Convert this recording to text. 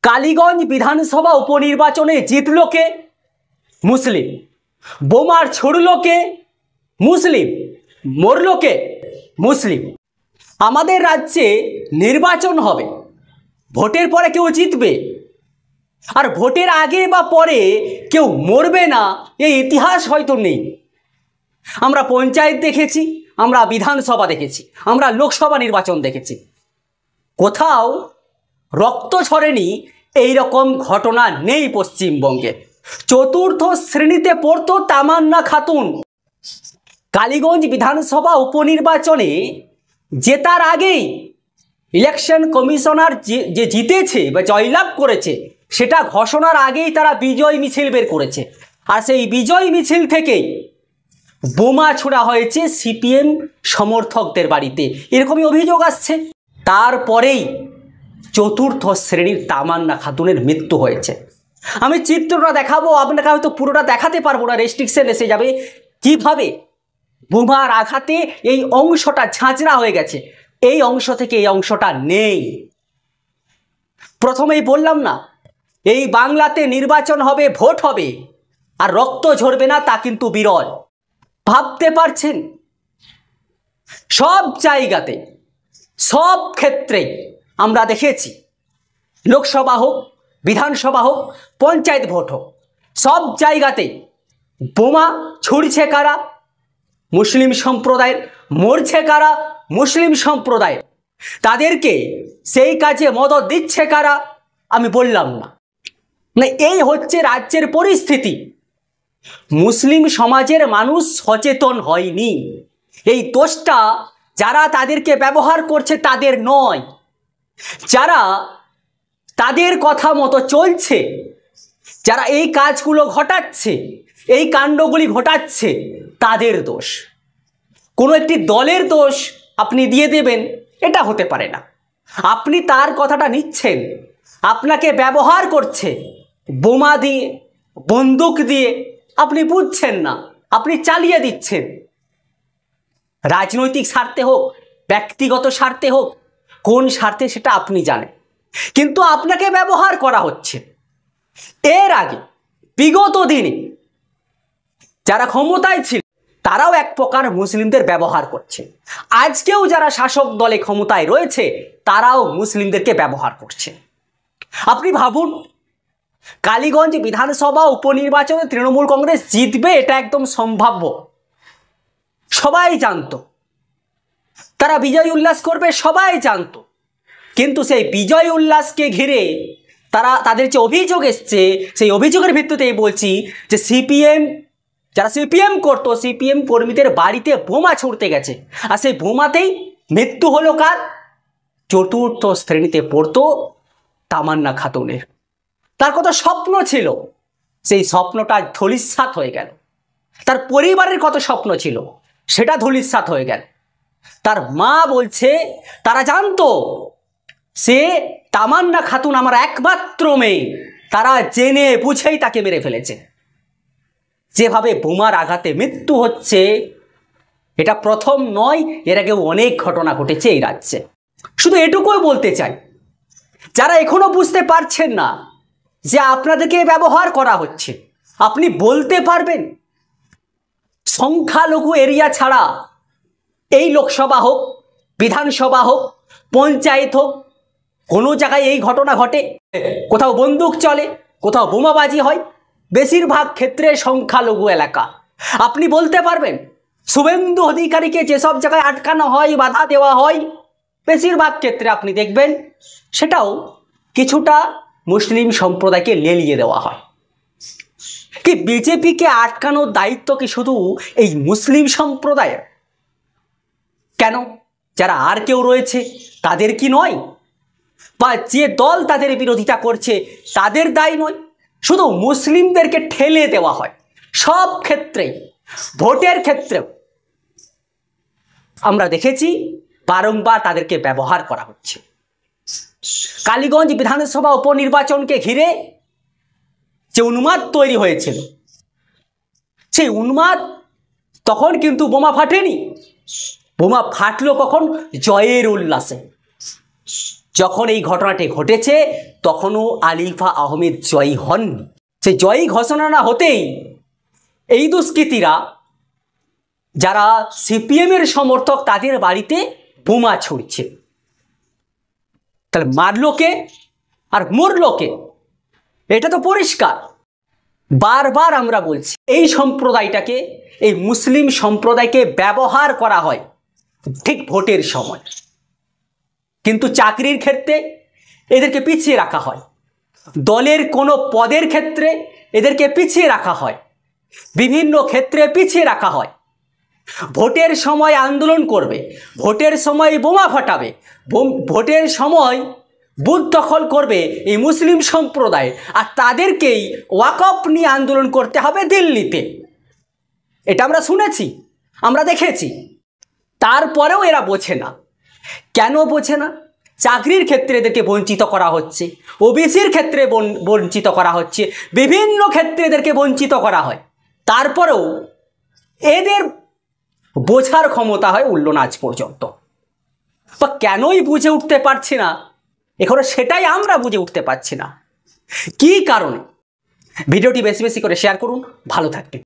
কালীগঞ্জ বিধানসভা উপনির্বাচনে জিতল কে? মুসলিম। বোমার ছুড়ল কে? মুসলিম। মরল কে? মুসলিম। আমাদের রাজ্যে নির্বাচন হবে, ভোটের পরে কেউ জিতবে আর ভোটের আগে বা পরে কেউ মরবে না, এই ইতিহাস হয়তো নেই। আমরা পঞ্চায়েত দেখেছি, আমরা বিধানসভা দেখেছি, আমরা লোকসভা নির্বাচন দেখেছি, কোথাও রক্ত ঝরেনি এই রকম ঘটনা নেই পশ্চিমবঙ্গে। চতুর্থ শ্রেণীতে পড়তো তামান্না খাতুন কালীগঞ্জ বিধানসভা উপনির্বাচনে জেতার আগেই ইলেকশন কমিশনার যে জিতেছে বা জয়লাভ করেছে সেটা ঘোষণার আগেই তারা বিজয় মিছিল বের করেছে, আর সেই বিজয় মিছিল থেকেই বোমা ছোড়া হয়েছে সিপিএম সমর্থকদের বাড়িতে, এরকমই অভিযোগ আসছে। তারপরেই চতুর্থ শ্রেণীর তামান্না খাতুনের মৃত্যু হয়েছে। আমি চিত্রটা দেখাবো আপনাকে, হয়তো পুরোটা দেখাতে পারবো না, রেস্ট্রিকশন এসে যাবে। কিভাবে বোমার আঘাতে এই অংশটা ঝাঁঝরা হয়ে গেছে, এই অংশ থেকে এই অংশটা নেই। প্রথমেই বললাম না, এই বাংলাতে নির্বাচন হবে, ভোট হবে, আর রক্ত ঝরবে না তা কিন্তু বিরল। ভাবতে পারছেন? সব জায়গাতে, সব ক্ষেত্রে আমরা দেখেছি, লোকসভা হোক, বিধানসভা হোক, পঞ্চায়েত ভোট হোক, সব জায়গাতে বোমা ছুড়ছে কারা? মুসলিম সম্প্রদায়ের। মরছে কারা? মুসলিম সম্প্রদায়ের। তাদেরকে সেই কাজে মদত দিচ্ছে কারা? আমি বললাম না। এই হচ্ছে রাজ্যের পরিস্থিতি। মুসলিম সমাজের মানুষ সচেতন হয়নি। এই দোষটা যারা তাদেরকে ব্যবহার করছে তাদের নয়, যারা তাদের কথা মতো চলছে, যারা এই কাজগুলো ঘটাচ্ছে, এই কাণ্ডগুলি ঘটাচ্ছে, তাদের দোষ। কোনো একটি দলের দোষ আপনি দিয়ে দেবেন, এটা হতে পারে না। আপনি তার কথাটা নিচ্ছেন, আপনাকে ব্যবহার করছে বোমা দিয়ে, বন্দুক দিয়ে, আপনি বুঝছেন না, আপনি চালিয়ে দিচ্ছেন। রাজনৈতিক স্বার্থে হোক, ব্যক্তিগত স্বার্থে হোক, কোন স্বার্থে সেটা আপনি জানেন, কিন্তু আপনাকে ব্যবহার করা হচ্ছে। এর আগে বিগত দিনে যারা ক্ষমতায় ছিল তারাও এক প্রকার মুসলিমদের ব্যবহার করছে। আজকেও যারা শাসক দলে ক্ষমতায় রয়েছে তারাও মুসলিমদেরকে ব্যবহার করছে। আপনি ভাবুন, কালীগঞ্জ বিধানসভা উপনির্বাচনে তৃণমূল কংগ্রেস জিতবে, এটা একদম সম্ভাব্য, সবাই জানতো। তারা বিজয় উল্লাস করবে, সবাই জানতো। কিন্তু সেই বিজয় উল্লাসকে ঘিরে তাদের যে অভিযোগ এসছে, সেই অভিযোগের ভিত্তিতেই বলছি যে যারা সিপিএম করতো, সিপিএম কর্মীদের বাড়িতে বোমা ছুড়তে গেছে, আর সেই বোমাতেই মৃত্যু হলো কার? চতুর্থ শ্রেণীতে পড়তো তামান্না খাতুনের। তার কত স্বপ্ন ছিল, সেই স্বপ্নটা ধূলিসাৎ হয়ে গেল। তার পরিবারের কত স্বপ্ন ছিল, সেটা ধূলিসাৎ হয়ে গেল। তার মা বলছে তারা জানতো সে তামান্না খাতুন আমার একমাত্র মেয়ে, তারা জেনে বুঝেই তাকে মেরে ফেলেছে। যেভাবে বোমার আঘাতে মৃত্যু হচ্ছে এটা প্রথম নয়, এর আগেও অনেক ঘটনা ঘটেছে এই রাজ্যে। শুধু এটুকুই বলতে চাই, যারা এখনো বুঝতে পারছেন না যে আপনাদেরকে ব্যবহার করা হচ্ছে, আপনি বলতে পারবেন সংখ্যালঘু এরিয়া ছাড়া এই লোকসভা হোক, বিধানসভা হোক, পঞ্চায়েত হোক, কোনো জায়গায় এই ঘটনা ঘটে? কোথাও বন্দুক চলে, কোথাও বোমাবাজি হয়, বেশিরভাগ ক্ষেত্রে সংখ্যালঘু এলাকা। আপনি বলতে পারবেন শুভেন্দু অধিকারীকে যেসব জায়গায় আটকানো হয়, বাধা দেওয়া হয়, বেশিরভাগ ক্ষেত্রে আপনি দেখবেন সেটাও কিছুটা মুসলিম সম্প্রদায়কে লেলিয়ে দেওয়া হয়। কি বিজেপিকে আটকানোর দায়িত্ব কি শুধু এই মুসলিম সম্প্রদায়ের? কেন যারা আর কেউ রয়েছে তাদের কি নয়? বা যে দল তাদের বিরোধিতা করছে তাদের দায় নয়? শুধু মুসলিমদেরকে ঠেলে দেওয়া হয় সব ক্ষেত্রেই। ভোটের ক্ষেত্রেও আমরা দেখেছি বারংবার তাদেরকে ব্যবহার করা হচ্ছে। কালীগঞ্জ বিধানসভা উপনির্বাচনকে ঘিরে যে উন্মাদ তৈরি হয়েছিল, সেই উন্মাদ তখন কিন্তু বোমা ফাটেনি। বোমা ফাটলো কখন? জয়ের উল্লাসে। যখন এই ঘটনাটি ঘটেছে তখনও আলিফা আহমেদ জয়ী হননি। সে জয়ী ঘোষণা না হতেই এই দুষ্কৃতীরা যারা সিপিএমের সমর্থক তাদের বাড়িতে বোমা ছুড়ছে। তাহলে মারলো কে আর মরলো কে? এটা তো পরিষ্কার। বারবার আমরা বলছি এই সম্প্রদায়টাকে, এই মুসলিম সম্প্রদায়কে ব্যবহার করা হয় ঠিক ভোটের সময়, কিন্তু চাকরির ক্ষেত্রে এদেরকে পিছিয়ে রাখা হয়, দলের কোনো পদের ক্ষেত্রে এদেরকে পিছিয়ে রাখা হয়, বিভিন্ন ক্ষেত্রে পিছিয়ে রাখা হয়। ভোটের সময় আন্দোলন করবে, ভোটের সময় বোমা ফাটাবে, ভোটের সময় বুথ দখল করবে এই মুসলিম সম্প্রদায়, আর তাদেরকেই ওয়াকফ নিয়ে আন্দোলন করতে হবে দিল্লিতে। এটা আমরা শুনেছি, আমরা দেখেছি। তারপরেও এরা বোঝে না। কেন বোঝে না? চাকরির ক্ষেত্রে এদেরকে বঞ্চিত করা হচ্ছে, ওবিসির ক্ষেত্রে বঞ্চিত করা হচ্ছে, বিভিন্ন ক্ষেত্রে এদেরকে বঞ্চিত করা হয়। তারপরেও এদের বোঝার ক্ষমতা হয় উঠল না আজ পর্যন্ত। বা কেনই বুঝে উঠতে পারছি না এখনো, সেটাই আমরা বুঝে উঠতে পারছি না কি কারণে। ভিডিওটি বেশি বেশি করে শেয়ার করুন। ভালো থাকবেন।